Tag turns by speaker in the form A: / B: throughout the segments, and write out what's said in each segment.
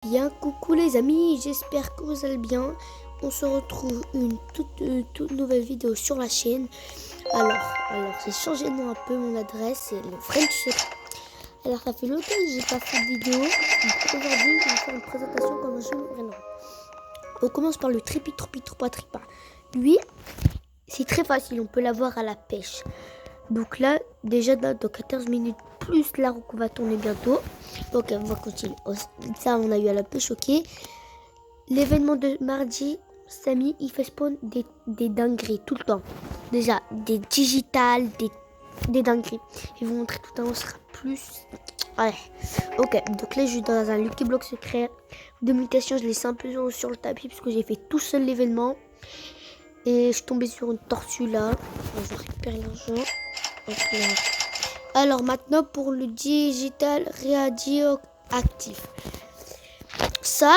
A: Bien, coucou les amis, j'espère que vous allez bien. On se retrouve une toute nouvelle vidéo sur la chaîne. Alors j'ai changé de nom un peu, mon adresse, c'est le French Secret. Alors ça fait longtemps que j'ai pas fait de vidéo. Donc aujourd'hui, je vais faire une présentation comme je me vraiment. On commence par le tripa. Lui, c'est très facile, on peut l'avoir à la pêche. Donc là, déjà dans 14 minutes, plus la roue qu'on va tourner bientôt. Ok, on va continuer. Ça, on a eu à la pêche, ok. L'événement de mardi, Samy, il fait spawn des dingueries tout le temps. Déjà, des digitales, des dingueries. Je vais vous montrer tout à l'heure, on sera plus... Ouais. Ok, donc là, je suis dans un Lucky Block secret. De mutation, je l'ai simplement sur le tapis parce que j'ai fait tout seul l'événement. Et je suis tombée sur une tortue là. Je vais récupérer l'argent. Alors maintenant pour le digital radioactif. Ça,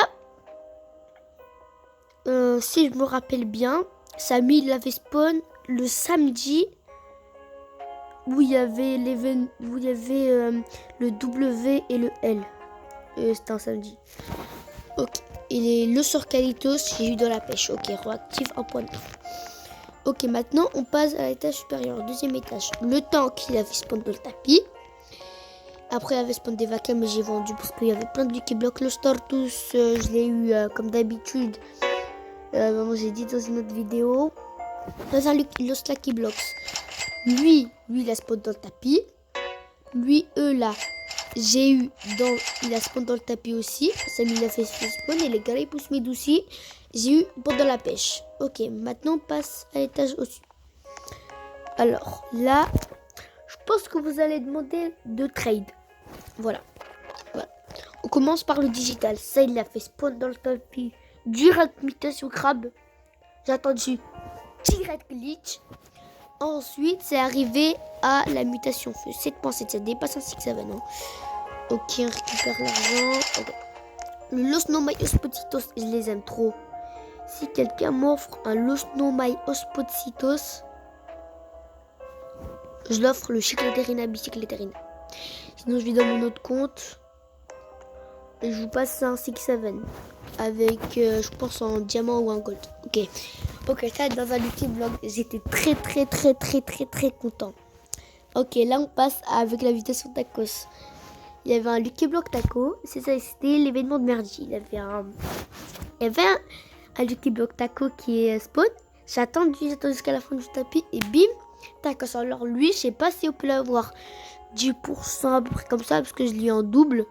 A: si je me rappelle bien, Samy il avait spawn le samedi où il y avait le W et le L. C'était un samedi. Ok. Et le sur Kalitos, j'ai eu de la pêche. Ok, réactif 1.9. Ok, maintenant on passe à l'étage supérieur, deuxième étage. Le temps qu'il avait spawn dans le tapis. Après, il avait spawn des vacuums, mais j'ai vendu parce qu'il y avait plein de Lucky Block. Le Stortus, je l'ai eu comme d'habitude. J'ai dit dans une autre vidéo. Dans un Lucky Blocks. Lui, il a spawn dans le tapis. Lui, là, j'ai eu il a spawn dans le tapis aussi. Samy, il a fait spawn. Et les gars, ils poussent mes doucis. J'ai eu pendant la pêche. Ok, maintenant on passe à l'étage au-dessus. Alors là, je pense que vous allez demander de trade. Voilà. On commence par le digital. Ça, il l'a fait spawn dans le tapis. Direct mutation crabe. J'ai attendu direct glitch. Ensuite, c'est arrivé à la mutation feu. 7.7, ça dépasse un 6-7. Hein. Ok, on récupère l'argent. Okay. Le Los No My Ospotitos, je les aime trop. Si quelqu'un m'offre un Los No My Ospotitos, je l'offre le Chicleterina Bicicleterina. Sinon, je vais dans mon autre compte. Et je vous passe un 6-7 avec, je pense, en diamant ou en gold. Ok, ça dans un Lucky Block, j'étais très content. Ok, là on passe avec l'invitation tacos. Il y avait un Lucky Block taco, c'est ça, c'était l'événement de merdi. Il y avait un Lucky Block taco qui est spawn. J'attends jusqu'à la fin du tapis et bim, tacos. Alors lui, je sais pas si on peut l'avoir 10% à peu près comme ça parce que je l'ai en double.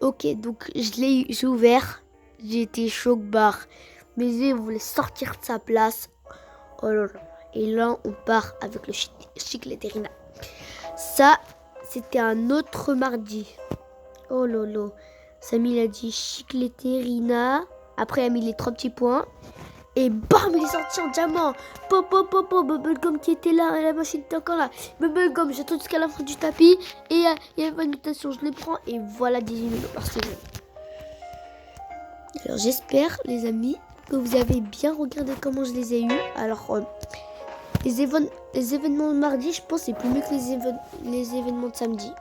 A: Ok, donc j'ai ouvert, j'ai été choc barre. Mes yeux voulaient sortir de sa place. Oh là là. Et là, on part avec le Chicleterina. Ça, c'était un autre mardi. Oh là là. Samy, il a dit Chicleterina. Après, il a mis les 3 petits points. Et bam, il est sorti en diamant. Pop, Bubblegum qui était là. La machine était encore là. Bubblegum, j'attends jusqu'à la fin du tapis. Et il y a une mutation, je les prends. Et voilà 18 minutes par seconde. Alors, j'espère, les amis, que vous avez bien regardé comment je les ai eus. Alors, les événements de mardi, je pense, c'est plus mieux que les événements de samedi.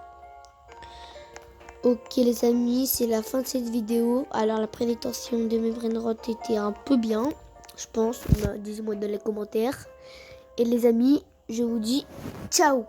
A: Ok, les amis, c'est la fin de cette vidéo. Alors, la présentation de mes brainrots était un peu bien, je pense. Dites-moi dans les commentaires. Et les amis, je vous dis ciao.